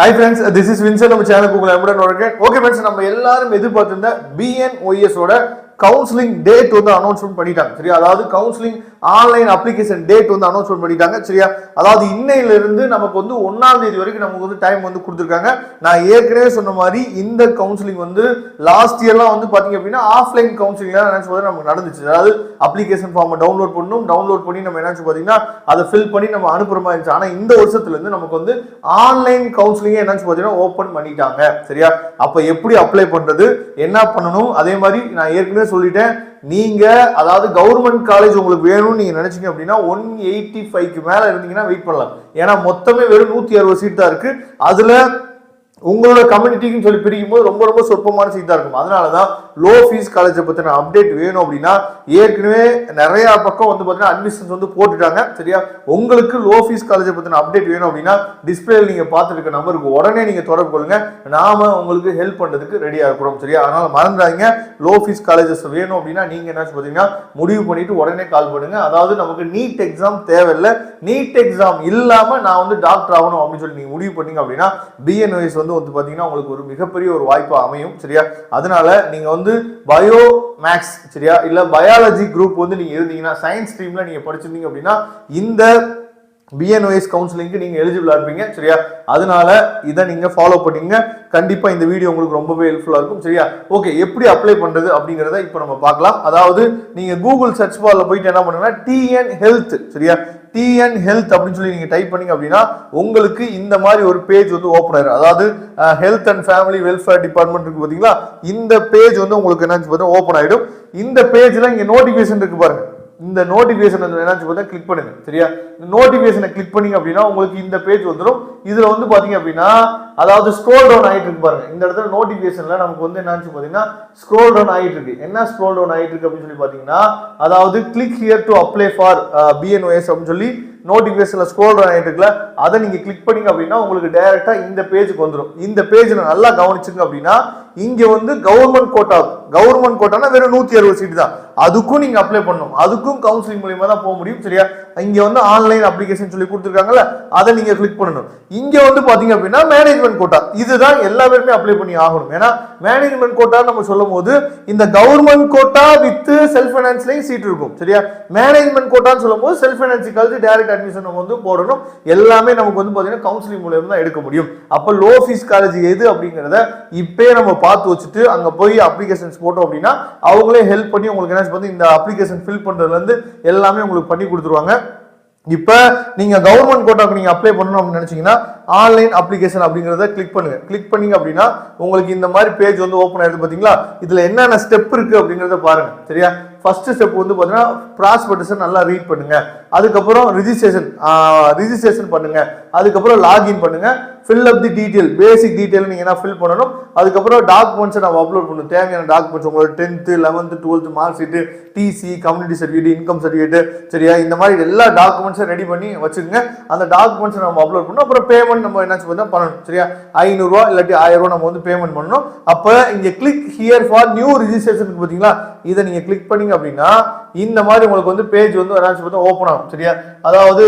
Hi friends, this is Vincent. நம்ம சேனலுக்கு உங்களை அன்புடன் வரவேற்கிறேன். ஓகே ஃப்ரெண்ட்ஸ், நம்ம எல்லாரும் எதிர்பார்த்திருந்த BNOS ஓட கவுன்சிலிங் டேட் வந்து அனௌன்ஸ்மெண்ட் பண்ணிட்டாங்க. சரியா, அதாவது கவுன்சிலிங் ஆன்லைன் அப்ளிகேஷன் டேட் வந்து அனௌன்ஸ்மெண்ட் பண்ணிட்டாங்க. சரியா, அதாவது இன்னையில இருந்து நமக்கு வந்து 1ஆம் தேதி வரைக்கும் நமக்கு வந்து டைம் வந்து கொடுத்துருக்காங்க. நான் ஏற்கனவே சொன்ன மாதிரி இந்த கவுன்சிலிங் வந்து லாஸ்ட் இயர்லாம் வந்து பாத்தீங்க அப்படின்னா ஆஃப்லைன் கவுன்சிலிங்லாம் நினைச்சு நமக்கு நடந்துச்சு. அதாவது அப்ளிகேஷன் ஃபார்மை டவுன்லோட் பண்ணணும், டவுன்லோட் பண்ணி நம்ம என்ன பாத்தீங்கன்னா அதை ஃபில் பண்ணி நம்ம அனுப்புற மாதிரி இருந்துச்சு. ஆனா இந்த வருஷத்துல இருந்து நமக்கு வந்து ஆன்லைன் கவுன்சிலிங் என்னன்னு பாத்தீங்கன்னா ஓபன் பண்ணிட்டாங்க. சரியா, அப்ப எப்படி அப்ளை பண்றது, என்ன பண்ணணும், அதே மாதிரி நான் ஏற்கனவே சொல்லிட்டேன். நீங்க அதாவது கவர்மெண்ட் காலேஜ் உங்களுக்கு வேணும்னு நீங்க நினைச்சீங்க அப்படின்னா 185க்கு மேல இருந்தீங்கன்னா வெயிட் பண்ணலாம். ஏன்னா மொத்தமே வெறும் 160 சீட் தான் இருக்கு. அதுல உங்களோட கம்யூனிட்டின்னு சொல்லி பிரிக்கும் போது ரொம்ப ரொம்ப சொற்பமான சீட் தான் இருக்கும். அதனாலதான் லோ ஃபீஸ் காலேஜை பத்தின அப்டேட் வேணும் அப்படின்னா ஏற்கனவே நிறைய பக்கம் வந்து பாத்தீங்கன்னா அட்மிஷன்ஸ் வந்து போட்டுட்டாங்க. சரியா, உங்களுக்கு லோ ஃபீஸ் காலேஜை பத்தின அப்டேட் வேணும் அப்படின்னா டிஸ்பிளேல நீங்க பார்த்துருக்க நம்பருக்கு உடனே நீங்க தொடர்பு கொள்ளுங்க. நாம உங்களுக்கு ஹெல்ப் பண்றதுக்கு ரெடியா இருக்கிறோம். சரியா, அதனால மறந்துடாதீங்க. லோ ஃபீஸ் காலேஜஸ் வேணும் அப்படின்னா நீங்க என்ன பாத்தீங்கன்னா முடிவு பண்ணிட்டு உடனே கால் பண்ணுங்க. அதாவது நமக்கு நீட் எக்ஸாம் தேவையில்லை, நீட் எக்ஸாம் இல்லாம நான் வந்து டாக்டர் ஆகணும் அப்படின்னு சொல்லி நீங்க முடிவு பண்ணீங்க அப்படின்னா BNOS வந்து பாத்தீங்கன்னா உங்களுக்கு ஒரு மிகப்பெரிய ஒரு வாய்ப்பு அமையும். சரியா, அதனால நீங்க வந்து பயோ மேக்ஸ் சரியா இல்ல பயாலஜி குரூப் வந்து நீங்க இருந்தீங்கன்னா சயின்ஸ் ஸ்ட்ரீம்ல நீங்க படிச்சிருந்தீங்க அப்படின்னா இந்த BNOS கவுன்சிலிங்க்கு நீங்க எலிஜிபிளா இருப்பீங்க. சரியா, அதனால இதை நீங்க ஃபாலோ பண்ணீங்க. கண்டிப்பா இந்த வீடியோ உங்களுக்கு ரொம்பவே ஹெல்ப்ஃபுல்லா இருக்கும். சரியா, ஓகே, எப்படி அப்ளை பண்றது அப்படிங்கறத இப்போ நம்ம பார்க்கலாம். அதாவது நீங்க கூகுள் சர்ச் பார்ல போயிட்டு என்ன பண்ணுங்கன்னா TN ஹெல்த் சரியா TN ஹெல்த் அப்படின்னு சொல்லி நீங்க டைப் பண்ணீங்க அப்படின்னா உங்களுக்கு இந்த மாதிரி ஒரு பேஜ் வந்து ஓபன் ஆயிரும். அதாவது health and family welfare department இருக்கு பாத்தீங்களா, இந்த பேஜ் வந்து உங்களுக்கு என்ன ஓபன் ஆயிடும். இந்த பேஜ்ல இங்க நோட்டிபிகேஷன் இருக்கு பாருங்க. இந்த நோட்டிபிகேஷன் என்ன கிளிக் பண்ணுங்க. சரியா, நோட்டிபிகேஷனை கிளிக் பண்ணீங்க அப்படின்னா உங்களுக்கு இந்த பேஜ் வந்துடும். இதுல வந்து பாத்தீங்க அப்படின்னா அதாவது ஸ்க்ரோல் டவுன் ஆயிட்டு இருக்கு பாருங்க. இந்த இடத்துல நோட்டிபிகேஷன்ல நமக்கு வந்து என்னன்னு பாத்தீங்கன்னா ஸ்க்ரோல் டவுன் ஆயிட்டு இருக்கு. என்ன ஸ்க்ரோல் டவுன் ஆயிட்டு இருக்கு அப்படின்னு சொல்லி பாத்தீங்கன்னா அதாவது click here to apply for BNOS அப்படின்னு சொல்லி நோட்டிபிகேஷன்ல ஸ்க்ரோல் டவுன் ஆயிட்டு இருக்குல்ல, அதை நீங்க கிளிக் பண்ணீங்க அப்படின்னா உங்களுக்கு டைரக்டா இந்த பேஜுக்கு வந்துடும். இந்த பேஜ்ல நல்லா கவனிச்சுங்க அப்படின்னா இங்க வந்து கவர்மெண்ட் கோட்டானா வெறும் 160 சீட் தான். அதுக்கும் நீங்க அப்ளை பண்ணணும், அதுக்கும் கவுன்சிலிங் மூலமா தான் போக முடியும். சரியா, இங்க வந்து ஆன்லைன் அப்ளிகேஷன் சொல்லி கொடுத்துருக்காங்கல்ல, அதை நீங்க கிளிக் பண்ணணும். இங்க வந்து பாத்தீங்க அப்படின்னா மேனேஜ்மெண்ட் கோட்டா, இதுதான் எல்லா பேருமே அப்ளை பண்ணி ஆகணும். ஏன்னா மேனேஜ்மெண்ட் கோட்டா நம்ம சொல்லும் போது இந்த கவர்மெண்ட் கோட்டா வித் செல்ஃப் ஃபைனான்ஸ்லயும் சீட் இருக்கும். சரியா, மேனேஜ்மெண்ட் கோட்டான்னு சொல்லும் போது செல்ஃப் ஃபைனான்ஸ் கழிச்சு டைரக்ட் அட்மிஷன் நம்ம வந்து போடணும். எல்லாமே நமக்கு வந்து பாத்தீங்கன்னா கவுன்சிலிங் மூலமா தான் எடுக்க முடியும். அப்ப லோ ஃபீஸ் காலேஜ் எது அப்படிங்கறத இப்பே நம்ம பார்த்து வச்சுட்டு அங்க போய் அப்ளிகேஷன்ஸ் போட்டோம் அப்படின்னா அவங்களே ஹெல்ப் பண்ணி உங்களுக்கு என்ன வந்து இந்த அப்ளிகேஷன் ஃபில் பண்றதுல இருந்து எல்லாமே உங்களுக்கு பண்ணி கொடுத்துருவாங்க. இப்ப நீங்க கவர்மெண்ட் கோட்டாக்கு நீங்க அப்ளை பண்ணணும் அப்படின்னு நினைச்சீங்கன்னா ஆன்லைன் அப்ளிகேஷன் அப்படிங்கறத கிளிக் பண்ணுங்க. கிளிக் பண்ணீங்க அப்படின்னா உங்களுக்கு இந்த மாதிரி பேஜ் வந்து ஓபன் ஆயிடுது பாத்தீங்களா. இதுல என்னென்ன ஸ்டெப் இருக்கு அப்படிங்கறத பாருங்க. சரியா, ஃபர்ஸ்ட் ஸ்டெப் வந்து பாத்தீங்கன்னா ப்ராஸ்பெக்டஸ் நல்லா ரீட் பண்ணுங்க. அதுக்கப்புறம் ரிஜிஸ்ட்ரேஷன் பண்ணுங்க. அதுக்கப்புறம் லாகின் பண்ணுங்க. ஃபில் அப் தி டீடைல், பேசிக் டீடைல் நீங்க என்ன ஃபில் பண்ணணும். அதுக்கப்புறம் டாக்குமெண்ட்ஸ் நம்ம அப்லோட் பண்ணணும். தேவையான டாக்குமெண்ட்ஸ் உங்களோட 10th 11th 12th mark sheet, TC, community certificate, income certificate சரியா, இந்த மாதிரி எல்லா டாக்குமெண்ட்ஸும் ரெடி பண்ணி வச்சுக்கோங்க. அந்த டாக்குமெண்ட்ஸ் நம்ம அப்லோட் பண்ணணும். அப்புறம் பேமெண்ட் நம்ம என்ன பண்ணணும். சரியா, 500 ரூபா இல்லாட்டி 1000 ரூபா நம்ம வந்து பேமெண்ட் பண்ணணும். அப்ப இங்க click here for new registration பாத்தீங்களா, இதை நீங்க கிளிக் பண்ணீங்க அப்படின்னா இந்த மாதிரி உங்களுக்கு வந்து பேஜ் வந்து ஓபன் ஆகும். சரியா, அதாவது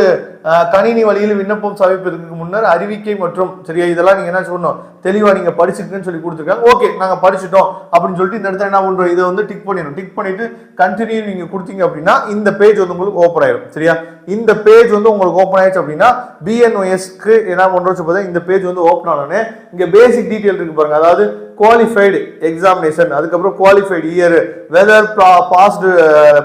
கணினி வழியில் விண்ணப்பம் சமர்ப்பிப்பதற்கு முன்னர் அறிவிக்கை மற்றும் சரியா இதெல்லாம் நீங்க என்ன சொல்லணும் தெளிவா நீங்க படிச்சுக்கன்னு சொல்லி கொடுத்துருக்காங்க. ஓகே, நாங்க படிச்சுட்டோம் அப்படின்னு சொல்லிட்டு இந்த இடத்துல என்ன பண்றோம், இதை வந்து டிக் பண்ணிடணும். டிக் பண்ணிட்டு கண்டினியூ நீங்க கொடுத்தீங்க அப்படின்னா இந்த பேஜ் வந்து உங்களுக்கு ஓப்பன் ஆயிடும். சரியா, இந்த பேஜ் வந்து உங்களுக்கு ஓப்பன் ஆயிடுச்சு அப்படின்னா BNOSக்கு என்ன பண்றோம் இந்த பேஜ் வந்து ஓப்பன் ஆனோடனே இங்க பேசிக் டீடைல் இருக்கு பாருங்க. அதாவது குவாலிஃபைடு எக்ஸாமினேஷன், அதுக்கப்புறம் குவாலிஃபைடு இயர், வெதர் பாஸ்டு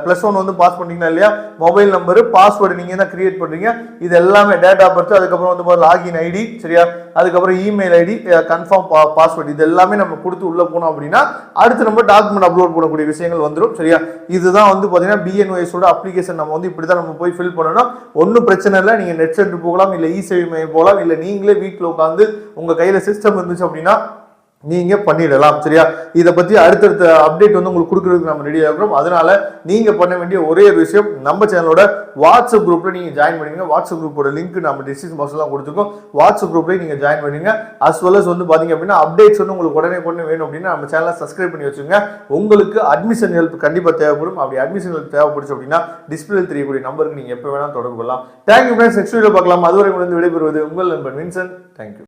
+1 வந்து பாஸ் பண்ணீங்கன்னா இல்லையா, மொபைல் நம்பர், பாஸ்வேர்டு நீங்க என்ன கிரியேட் பண்றீங்க, இது எல்லாமே டேட் ஆஃப் பர்த், அதுக்கப்புறம் வந்து லாகின் ஐடி சரியா, அதுக்கப்புறம் இமெயில் ஐடி, கன்ஃபார்ம் பாஸ்வேர்டு, இது எல்லாமே நம்ம கொடுத்து உள்ள போனோம் அப்படின்னா அடுத்து நம்ம டாக்குமெண்ட் அப்லோட் பண்ணக்கூடிய விஷயங்கள் வந்துடும். சரியா, இதுதான் வந்து பாத்தீங்கன்னா BNOS ஓட அப்ளிகேஷன் நம்ம வந்து இப்படிதான் நம்ம போய் ஃபில் பண்ணணும். ஒன்னும் பிரச்சனை இல்லை. நீங்க நெட் சென்டர் போகலாம், இல்ல இ-சேவை மையம் போகலாம், இல்ல நீங்களே வீட்டில் உட்காந்து உங்க கையில சிஸ்டம் இருந்துச்சு அப்படின்னா நீங்க பண்ணிடலாம். சரியா, இதை பத்தி அடுத்தடுத்த அப்டேட் வந்து உங்களுக்கு கொடுக்கறதுக்கு நம்ம ரெடியா இருக்கிறோம். அதனால நீங்க பண்ண வேண்டிய ஒரே ஒரு விஷயம், நம்ம சேனலோட வாட்ஸ்அப் குரூப்ல நீங்க ஜாயின் பண்ணுங்க. வாட்ஸ்அப் குரூப்போட லிங்க் நம்ம டிஸ்கிரிப்ஷன் பாக்ஸ்ல கொடுத்துருக்கோம். வாட்ஸ்அப் குரூப்ல நீங்க ஜாயின் பண்ணுங்க. அஸ் வெல் அஸ் வந்து பாத்தீங்க அப்படின்னா அப்டேட்ஸ் வந்து உங்களுக்கு உடனே வேணும் அப்படின்னா நம்ம சேனலை சப்ஸ்கிரைப் பண்ணி வச்சுங்க. உங்களுக்கு அட்மிஷன் ஹெல்ப் கண்டிப்பா தேவைப்படும். அப்படி அட்மிஷன் ஹெல்ப் தேவைப்படுச்சு அப்படின்னா டிஸ்பிளே தெரியக்கூடிய நம்பருக்கு நீங்க எப்ப வேணாலும் தொடர்பு கொள்ளலாம். தேங்க்யூ ஃப்ரெண்ட்ஸ், நெக்ஸ்ட் வீடியோ பார்க்கலாம். அதுவரை உங்களுக்கு விடைபெறுவது உங்கள் நண்பன் வின்சென்ட். தேங்க்யூ.